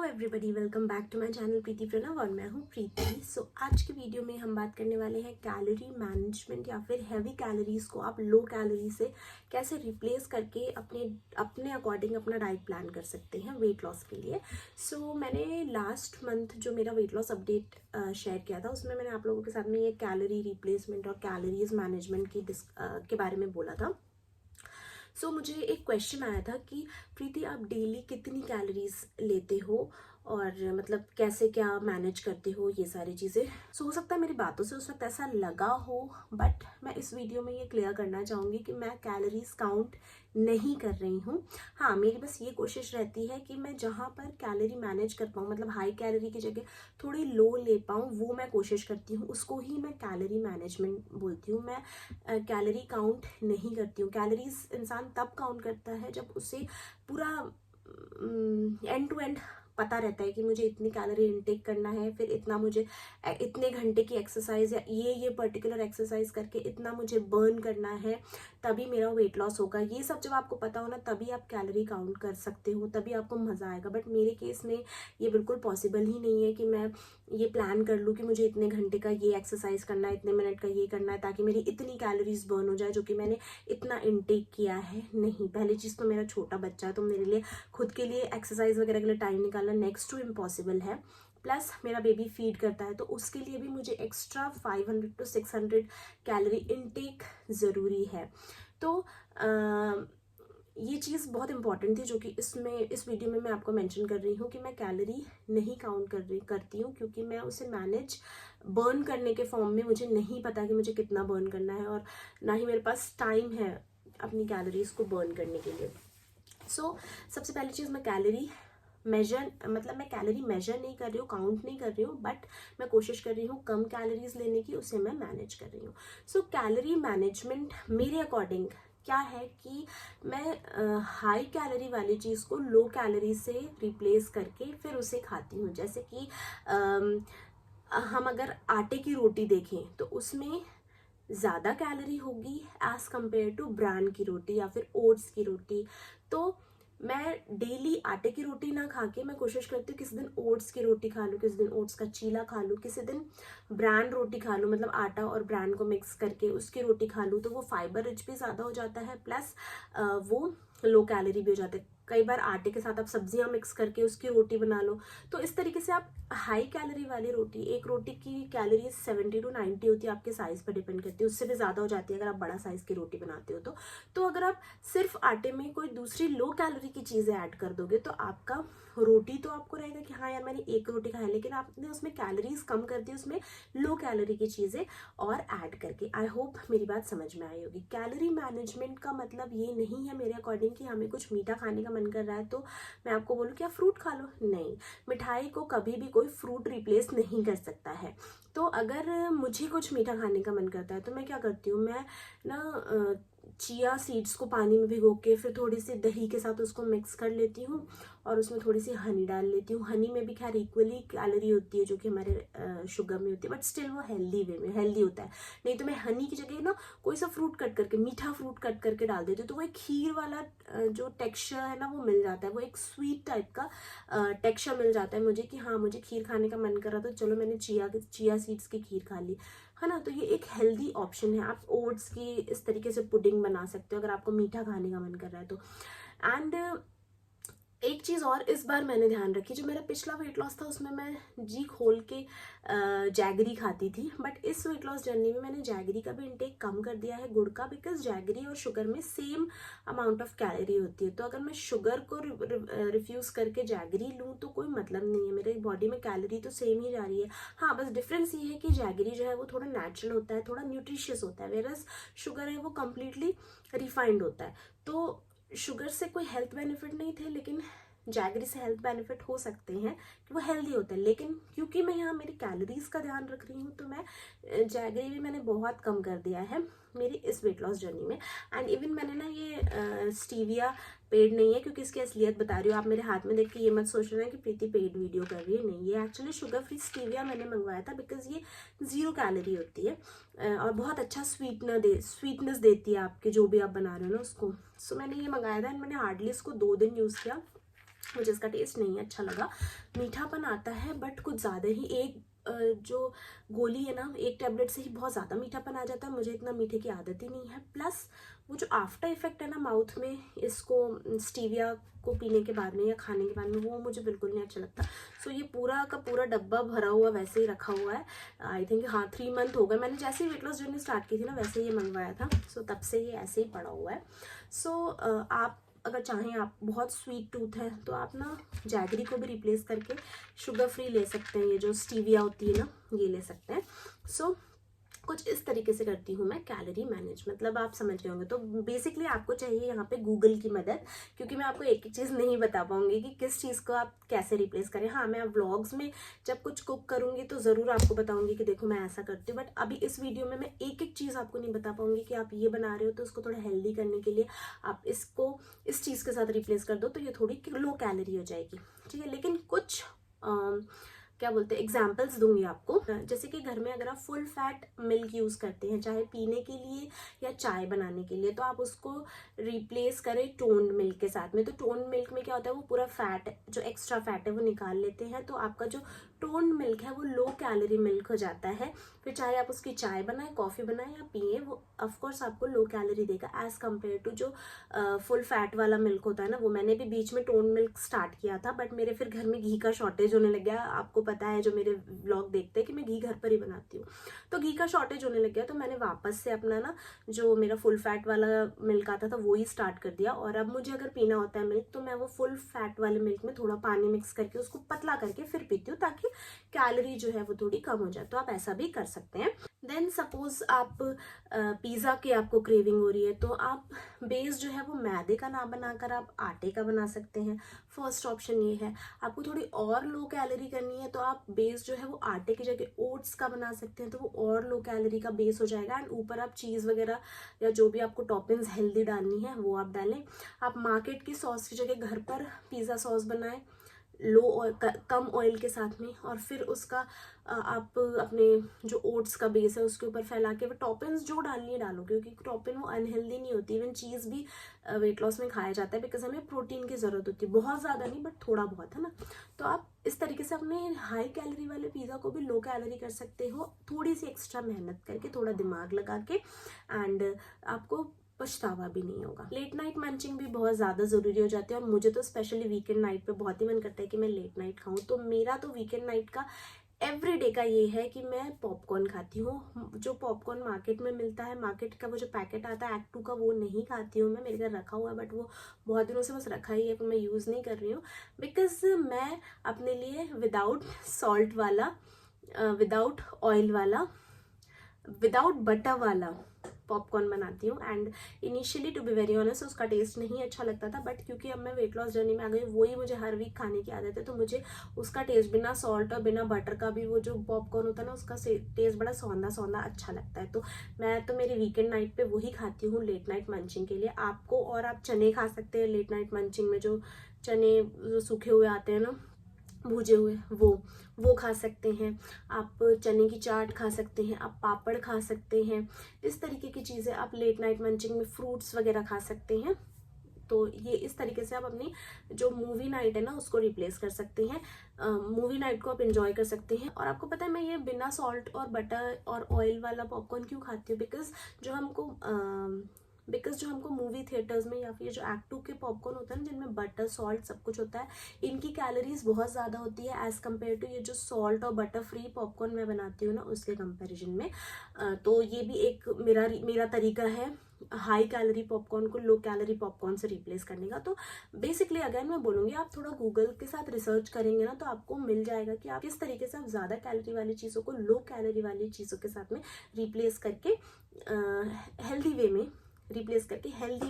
Hello everybody, welcome back to my channel Preeti Pranav और मैं हूँ प्रीति। आज की वीडियो में हम बात करने वाले हैं कैलोरी मैनेजमेंट या फिर हैवी कैलोरीज को आप लो कैलोरी से कैसे रिप्लेस करके अपने अकॉर्डिंग अपना डाइट प्लान कर सकते हैं वेट लॉस के लिए। मैंने लास्ट मंथ जो मेरा वेट लॉस अपडेट शेयर किया था उसमें मैंने आप लोगों के साथ में ये कैलोरी रिप्लेसमेंट और कैलोरीज मैनेजमेंट के बारे में बोला था। मुझे एक क्वेश्चन आया था कि प्रीति आप डेली कितनी कैलोरीज लेते हो और मतलब कैसे क्या मैनेज करते हो ये सारी चीज़ें। हो सकता है मेरी बातों से उस वक्त ऐसा लगा हो, बट मैं इस वीडियो में ये क्लियर करना चाहूँगी कि मैं कैलोरीज काउंट नहीं कर रही हूँ। हाँ, मेरी बस ये कोशिश रहती है कि मैं जहाँ पर कैलोरी मैनेज कर पाऊँ, मतलब हाई कैलोरी की जगह थोड़ी लो ले पाऊँ, वो मैं कोशिश करती हूँ। उसको ही मैं कैलोरी मैनेजमेंट बोलती हूँ। मैं कैलोरी काउंट नहीं करती हूँ। कैलोरीज इंसान तब काउंट करता है जब उसे पूरा एंड टू एंड पता रहता है कि मुझे इतनी कैलोरी इनटेक करना है, फिर इतना मुझे इतने घंटे की एक्सरसाइज या ये पर्टिकुलर एक्सरसाइज करके इतना मुझे बर्न करना है, तभी मेरा वेट लॉस होगा। ये सब जब आपको पता हो ना, तभी आप कैलोरी काउंट कर सकते हो, तभी आपको मज़ा आएगा। बट मेरे केस में ये बिल्कुल पॉसिबल ही नहीं है कि मैं ये प्लान कर लूँ कि मुझे इतने घंटे का ये एक्सरसाइज करना है, इतने मिनट का ये करना है, ताकि मेरी इतनी कैलोरीज बर्न हो जाए जो कि मैंने इतना इनटेक किया है। नहीं, पहली चीज़ तो मेरा छोटा बच्चा है, तो मेरे लिए खुद के लिए एक्सरसाइज वगैरह के लिए टाइम निकालना नेक्स्ट टू इम्पॉसिबल है। प्लस मेरा बेबी फीड करता है, तो उसके लिए भी मुझे एक्स्ट्रा 500 to 600 कैलोरी इनटेक ज़रूरी है। तो ये चीज़ बहुत इंपॉर्टेंट थी जो कि इस वीडियो में मैं आपको मेंशन कर रही हूँ कि मैं कैलोरी नहीं काउंट करती हूँ, क्योंकि मैं उसे मैनेज बर्न करने के फॉर्म में मुझे नहीं पता कि मुझे कितना बर्न करना है, और ना ही मेरे पास टाइम है अपनी कैलोरीज को बर्न करने के लिए। सबसे पहली चीज़, मैं कैलोरी मेजर नहीं कर रही हूँ, काउंट नहीं कर रही हूँ, बट मैं कोशिश कर रही हूँ कम कैलोरीज लेने की, उसे मैं मैनेज कर रही हूँ। कैलोरी मैनेजमेंट मेरे अकॉर्डिंग क्या है कि मैं हाई कैलोरी वाली चीज़ को लो कैलोरी से रिप्लेस करके फिर उसे खाती हूँ। जैसे कि हम अगर आटे की रोटी देखें तो उसमें ज़्यादा कैलोरी होगी एज कम्पेयर टू ब्रांड की रोटी या फिर ओट्स की रोटी। तो मैं डेली आटे की रोटी ना खा के मैं कोशिश करती हूँ किसी दिन ओट्स की रोटी खा लूँ, किसी दिन ओट्स का चीला खा लूँ, किसी दिन ब्रांड रोटी खा लूँ, मतलब आटा और ब्रांड को मिक्स करके उसकी रोटी खा लूँ। तो वो फाइबर रिच भी ज़्यादा हो जाता है, प्लस वो लो कैलोरी भी हो जाते हैं। कई बार आटे के साथ आप सब्जियां मिक्स करके उसकी रोटी बना लो। तो इस तरीके से आप हाई कैलोरी वाली रोटी, एक रोटी की कैलोरी 70 to 90 होती है, आपके साइज पर डिपेंड करती है, उससे भी ज़्यादा हो जाती है अगर आप बड़ा साइज की रोटी बनाते हो तो अगर आप सिर्फ आटे में कोई दूसरी लो कैलोरी की चीज़ें ऐड कर दोगे तो आपका रोटी तो आपको रहेगा कि हाँ यार मैंने एक रोटी खाई, लेकिन आपने उसमें कैलोरीज कम कर दी, उसमें लो कैलोरी की चीज़ें और ऐड करके। आई होप मेरी बात समझ में आई होगी। कैलोरी मैनेजमेंट का मतलब ये नहीं है मेरे अकॉर्डिंग कि हमें कुछ मीठा खाने का मन कर रहा है तो मैं आपको बोलूँ कि आप फ्रूट खा लो। नहीं, मिठाई को कभी भी कोई फ्रूट रिप्लेस नहीं कर सकता है। तो अगर मुझे कुछ मीठा खाने का मन करता है तो मैं क्या करती हूँ, मैं ना चिया सीड्स को पानी में भिगो के फिर थोड़ी सी दही के साथ उसको मिक्स कर लेती हूँ और उसमें थोड़ी सी हनी डाल लेती हूँ। हनी में भी खैर इक्वली कैलोरी होती है जो कि हमारे शुगर में होती है, बट स्टिल वो हेल्दी वे में हेल्दी होता है। नहीं तो मैं हनी की जगह ना कोई सा फ्रूट कट करके, मीठा फ्रूट कट करके डाल देती हूँ, तो वो एक खीर वाला जो टेक्सचर है ना वो मिल जाता है, वो एक स्वीट टाइप का टेक्सचर मिल जाता है मुझे कि हाँ मुझे खीर खाने का मन कर रहा तो चलो मैंने चिया सीड्स की खीर खा ली, है ना। तो ये एक हेल्दी ऑप्शन है। आप ओट्स की इस तरीके से पुडिंग बना सकते हो अगर आपको मीठा खाने का मन कर रहा है तो। एंड एक चीज़ और इस बार मैंने ध्यान रखी, जो मेरा पिछला वेट लॉस था उसमें मैं जी खोल के जैगरी खाती थी, बट इस वेट लॉस जर्नी में मैंने जैगरी का भी इंटेक कम कर दिया है, गुड़ का, बिकॉज जैगरी और शुगर में सेम अमाउंट ऑफ कैलोरी होती है। तो अगर मैं शुगर को रिफ्यूज़ करके जैगरी लूँ तो कोई मतलब नहीं है, मेरे बॉडी में कैलोरी तो सेम ही जा रही है। हाँ, बस डिफरेंस ये है कि जैगरी जो है वो थोड़ा नेचुरल होता है, थोड़ा न्यूट्रिशियस होता है, वेरस शुगर है वो कम्प्लीटली रिफाइंड होता है। तो शुगर से कोई हेल्थ बेनिफिट नहीं थे, लेकिन जैगरी से हेल्थ बेनिफिट हो सकते हैं कि वो हेल्दी होता है। लेकिन क्योंकि मैं यहाँ मेरी कैलोरीज का ध्यान रख रही हूँ तो मैं जैगरी भी मैंने बहुत कम कर दिया है मेरी इस वेट लॉस जर्नी में। एंड इवन मैंने ना ये स्टीविया पेड नहीं है, क्योंकि इसकी असलियत बता रही हूँ, आप मेरे हाथ में देख के ये मत सोच रहे हैं कि प्रीति पेड वीडियो कर रही है, नहीं, ये एक्चुअली शुगर फ्री स्टीविया मैंने मंगवाया था, बिकॉज ये 0 कैलोरी होती है और बहुत अच्छा स्वीटनेस देती है आपके जो भी आप बना रहे हो ना उसको। मैंने ये मंगाया था एंड मैंने हार्डली इसको 2 दिन यूज़ किया मुझे इसका टेस्ट नहीं अच्छा लगा। मीठापन आता है बट कुछ ज़्यादा ही, एक जो गोली है ना, एक टैबलेट से ही बहुत ज़्यादा मीठापन आ जाता है। मुझे इतना मीठे की आदत ही नहीं है। प्लस वो जो आफ्टर इफेक्ट है ना माउथ में, इसको स्टीविया को पीने के बाद में या खाने के बाद में, वो मुझे बिल्कुल नहीं अच्छा लगता। सो ये पूरा का पूरा डब्बा भरा हुआ वैसे ही रखा हुआ है। आई थिंक हाँ 3 मंथ हो गए। मैंने जैसे ही वेट लॉस जर्नी स्टार्ट की थी ना, वैसे ये मंगवाया था। सो तब से ये ऐसे ही पड़ा हुआ है। सो आप अगर चाहें, आप बहुत स्वीट टूथ है तो आप ना जैगरी को भी रिप्लेस करके शुगर फ्री ले सकते हैं। ये जो स्टीविया होती है ना, ये ले सकते हैं। सो कुछ इस तरीके से करती हूँ मैं कैलोरी मैनेज, मतलब आप समझ रहे होंगे। तो बेसिकली आपको चाहिए यहाँ पे गूगल की मदद, क्योंकि मैं आपको एक एक चीज़ नहीं बता पाऊंगी कि किस चीज़ को आप कैसे रिप्लेस करें। हाँ, मैं व्लॉग्स में जब कुछ कुक करूँगी तो ज़रूर आपको बताऊंगी कि देखो मैं ऐसा करती हूँ, बट अभी इस वीडियो में मैं एक एक चीज़ आपको नहीं बता पाऊंगी कि आप ये बना रहे हो तो उसको थोड़ा हेल्दी करने के लिए आप इसको इस चीज़ के साथ रिप्लेस कर दो तो ये थोड़ी लो कैलोरी हो जाएगी, ठीक है। लेकिन कुछ क्या बोलते हैं, एग्जाम्पल्स दूंगी आपको। जैसे कि घर में अगर आप फुल फैट मिल्क यूज़ करते हैं, चाहे पीने के लिए या चाय बनाने के लिए, तो आप उसको रिप्लेस करें टोन्ड मिल्क के साथ में। तो टोन्ड मिल्क में क्या होता है, वो पूरा फैट, जो एक्स्ट्रा फैट है वो निकाल लेते हैं। तो आपका जो टोन्ड मिल्क है वो लो कैलोरी मिल्क हो जाता है। फिर चाहे आप उसकी चाय बनाएं, कॉफ़ी बनाएं या पिए, वो ऑफकोर्स आपको लो कैलोरी देगा एज कम्पेयर टू जो फुल फैट वाला मिल्क होता है ना। वो मैंने भी बीच में टोन्ड मिल्क स्टार्ट किया था, बट मेरे फिर घर में घी का शॉर्टेज होने लग गया। आपको पता है जो मेरे व्लॉग देखते हैं कि मैं घी घर पर ही बनाती हूँ, तो घी का शॉर्टेज होने लग गया। तो मैंने वापस से अपना ना जो मेरा फुल फैट वाला मिल्क आता था वो ही स्टार्ट कर दिया। और अब मुझे अगर पीना होता है मिल्क, तो मैं वो फुल फैट वाले मिल्क में थोड़ा पानी मिक्स करके उसको पतला करके फिर पीती हूँ, ताकि कैलोरी जो है वो थोड़ी कम हो जाए। तो आप ऐसा भी कर सकते हैं। देन सपोज आप पिज़्ज़ा की आपको क्रेविंग हो रही है, तो आप बेस जो है वो मैदे का ना बनाकर आप आटे का बना सकते हैं। फर्स्ट ऑप्शन ये है। आपको थोड़ी और लो कैलोरी करनी है तो आप बेस जो है वो आटे की जगह ओट्स का बना सकते हैं, तो वो और लो कैलोरी का बेस हो जाएगा। एंड ऊपर आप चीज़ वगैरह या जो भी आपको टॉपिंग्स हेल्दी डालनी है वो आप डालें। आप मार्केट की सॉस की जगह घर पर पिज़्ज़ा सॉस बनाएं लो ऑयल, कम ऑयल के साथ में, और फिर उसका आप अपने जो ओट्स का बेस है उसके ऊपर फैला के वो टॉपिंग्स जो डालनी है डालो, क्योंकि टॉपिंग वो अनहेल्दी नहीं होती। इवन चीज़ भी वेट लॉस में खाया जाता है, बिकॉज हमें प्रोटीन की ज़रूरत होती है, बहुत ज़्यादा नहीं बट थोड़ा बहुत, है ना। तो आप इस तरीके से अपने हाई कैलोरी वाले पिज़्ज़ा को भी लो कैलोरी कर सकते हो, थोड़ी सी एक्स्ट्रा मेहनत करके, थोड़ा दिमाग लगा के, एंड आपको पछतावा भी नहीं होगा। लेट नाइट मंचिंग भी बहुत ज़्यादा ज़रूरी हो जाती है, और मुझे तो स्पेशली वीकेंड नाइट पे बहुत ही मन करता है कि मैं लेट नाइट खाऊं। तो मेरा तो वीकेंड नाइट का एवरी डे का ये है कि मैं पॉपकॉर्न खाती हूँ। जो पॉपकॉर्न मार्केट में मिलता है, मार्केट का वो जो पैकेट आता है एक्ट 2 का, वो नहीं खाती हूँ मैं। मेरे घर रखा हुआ है बट वो बहुत दिनों से बस रखा ही है, पर मैं यूज़ नहीं कर रही हूँ। बिकॉज मैं अपने लिए विदाउट सॉल्ट वाला, विदाउट ऑयल वाला, विदाउट बटर वाला पॉपकॉर्न बनाती हूँ। And initially to be very honest उसका टेस्ट नहीं अच्छा लगता था, बट क्योंकि अब मैं वेट लॉस जर्नी में आ गई, वही मुझे हर वीक खाने की आदत है, तो मुझे उसका टेस्ट बिना सॉल्ट और बिना बटर का भी, वो जो पॉपकॉर्न होता है ना, उसका टेस्ट बड़ा सौंधा सौंधा अच्छा लगता है। तो मैं तो मेरी वीकेंड नाइट पे वही खाती हूँ लेट नाइट मंचिंग के लिए। आपको, और आप चने खा सकते हैं लेट नाइट मंचिंग में, जो चने जो सूखे हुए आते हैं ना, भूजे हुए, वो खा सकते हैं आप। चने की चाट खा सकते हैं आप, पापड़ खा सकते हैं। इस तरीके की चीज़ें आप लेट नाइट मंचिंग में, फ्रूट्स वगैरह खा सकते हैं। तो ये इस तरीके से आप अपनी जो मूवी नाइट है ना उसको रिप्लेस कर सकते हैं। मूवी नाइट को आप एंजॉय कर सकते हैं। और आपको पता है मैं ये बिना सॉल्ट और बटर और ऑयल वाला पॉपकॉर्न क्यों खाती हूँ? बिकॉज जो हमको मूवी थिएटर्स में या फिर जो एक्ट 2 के पॉपकॉर्न होता है ना, जिनमें बटर सॉल्ट सब कुछ होता है, इनकी कैलोरीज बहुत ज़्यादा होती है एज़ कम्पेयर टू ये जो सॉल्ट और बटर फ्री पॉपकॉर्न मैं बनाती हूँ ना, उसके कंपैरिजन में। तो ये भी एक मेरा तरीका है हाई कैलोरी पॉपकॉर्न को लो कैलोरी पॉपकॉर्न से रिप्लेस करने का। तो बेसिकली अगेन मैं बोलूँगी, आप थोड़ा गूगल के साथ रिसर्च करेंगे ना, तो आपको मिल जाएगा कि आप किस तरीके से आप ज़्यादा कैलोरी वाली चीज़ों को लो कैलोरी वाली चीज़ों के साथ में रिप्लेस करके हेल्दी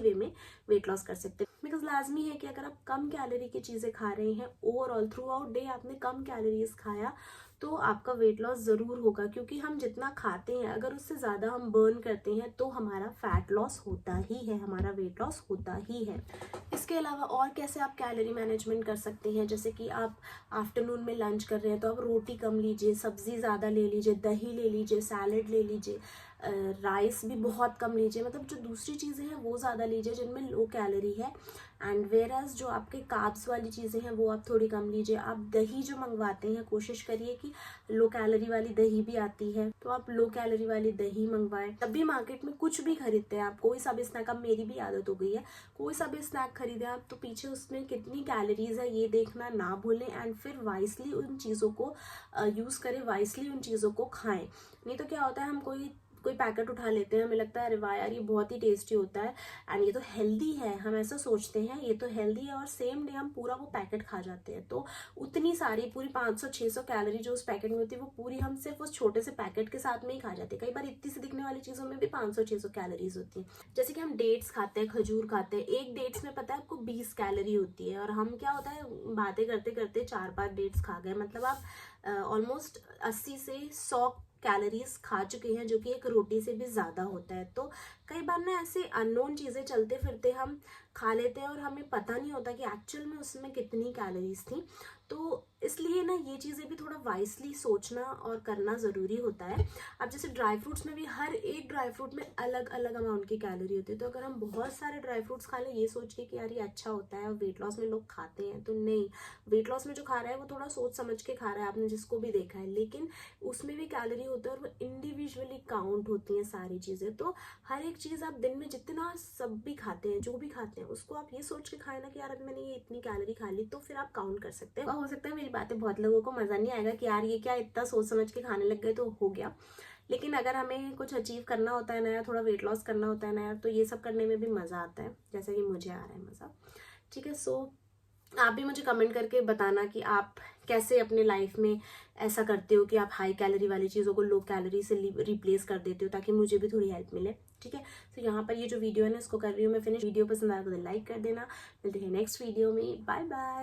वे में वेट लॉस कर सकते हैं। बिकॉज लाजमी है कि अगर आप कम कैलोरी की चीज़ें खा रहे हैं, ओवरऑल थ्रू आउट डे आपने कम कैलोरीज खाया, तो आपका वेट लॉस ज़रूर होगा। क्योंकि हम जितना खाते हैं अगर उससे ज़्यादा हम बर्न करते हैं तो हमारा फैट लॉस होता ही है, हमारा वेट लॉस होता ही है। इसके अलावा और कैसे आप कैलोरी मैनेजमेंट कर सकते हैं? जैसे कि आप आफ्टरनून में लंच कर रहे हैं तो आप रोटी कम लीजिए, सब्जी ज़्यादा ले लीजिए, दही ले लीजिए, सैलड ले लीजिए। राइस भी बहुत कम लीजिए, मतलब जो दूसरी चीज़ें हैं वो ज़्यादा लीजिए जिनमें लो कैलोरी है। एंड वेयरएज जो आपके कार्ब्स वाली चीज़ें हैं वो आप थोड़ी कम लीजिए। आप दही जो मंगवाते हैं कोशिश करिए कि लो कैलोरी वाली दही भी आती है तो आप लो कैलोरी वाली दही मंगवाएं। तब भी मार्केट में कुछ भी खरीदते हैं आप, कोई सा भी स्नैक, अब मेरी भी आदत हो गई है, कोई सा भी स्नैक खरीदे आप तो पीछे उसमें कितनी कैलोरीज है ये देखना ना भूलें। एंड फिर वाइसली उन चीज़ों को यूज़ करें, वाइसली उन चीज़ों को खाएं। नहीं तो क्या होता है, हम कोई पैकेट उठा लेते हैं, हमें लगता है अरे वाह यार ये बहुत ही टेस्टी होता है एंड ये तो हेल्दी है, हम ऐसा सोचते हैं ये तो हेल्दी है, और सेम डे हम पूरा वो पैकेट खा जाते हैं। तो उतनी सारी पूरी 500-600 कैलोरी जो उस पैकेट में होती है वो पूरी हम सिर्फ उस छोटे से पैकेट के साथ में ही खा जाते हैं। कई बार इतनी सी दिखने वाली चीज़ों में भी 500-600 कैलोरीज होती है। जैसे कि हम डेट्स खाते हैं, खजूर खाते हैं, एक डेट्स में पता है आपको 20 कैलोरी होती है, और हम क्या होता है बातें करते करते 4-5 डेट्स खा गए, मतलब आप ऑलमोस्ट 80 से 100 कैलोरीज खा चुके हैं, जो कि एक रोटी से भी ज़्यादा होता है। तो कई बार ना ऐसे अननोन चीज़ें चलते फिरते हम खा लेते हैं और हमें पता नहीं होता कि एक्चुअल में उसमें कितनी कैलोरीज थी। तो इसलिए ना ये चीज़ें भी थोड़ा वाइसली सोचना और करना ज़रूरी होता है। अब जैसे ड्राई फ्रूट्स में भी हर एक ड्राई फ्रूट में अलग अलग अमाउंट की कैलोरी होती है, तो अगर हम बहुत सारे ड्राई फ्रूट्स खा लें ये सोच के कि यार ये अच्छा होता है और वेट लॉस में लोग खाते हैं, तो नहीं, वेट लॉस में जो खा रहा है वो थोड़ा सोच समझ के खा रहा है, आपने जिसको भी देखा है, लेकिन उसमें भी कैलोरी होता है और वो इंडिविजुअली काउंट होती हैं सारी चीज़ें। तो हर एक चीज़ आप दिन में जितना सब भी खाते हैं, जो भी खाते हैं, उसको आप ये सोच के खाए ना कि यार मैंने ये इतनी कैलोरी खा ली, तो फिर आप काउंट कर सकते हैं। हो सकता है मेरी बातें बहुत लोगों को मज़ा नहीं आएगा कि यार ये क्या इतना सोच समझ के खाने लग गए तो हो गया, लेकिन अगर हमें कुछ अचीव करना होता है नया, थोड़ा वेट लॉस करना होता है नया, तो ये सब करने में भी मज़ा आता है, जैसे कि मुझे आ रहा है मज़ा। ठीक है, सो आप भी मुझे कमेंट करके बताना कि आप कैसे अपने लाइफ में ऐसा करते हो कि आप हाई कैलोरी वाली चीज़ों को लो कैलोरी से रिप्लेस कर देते हो, ताकि मुझे भी थोड़ी हेल्प मिले। ठीक है, तो यहाँ पर ये जो वीडियो है ना इसको कर रही हूँ मैं फिनिश। वीडियो पसंद आया तो लाइक कर देना। मिलते हैं नेक्स्ट वीडियो में, बाय बाय।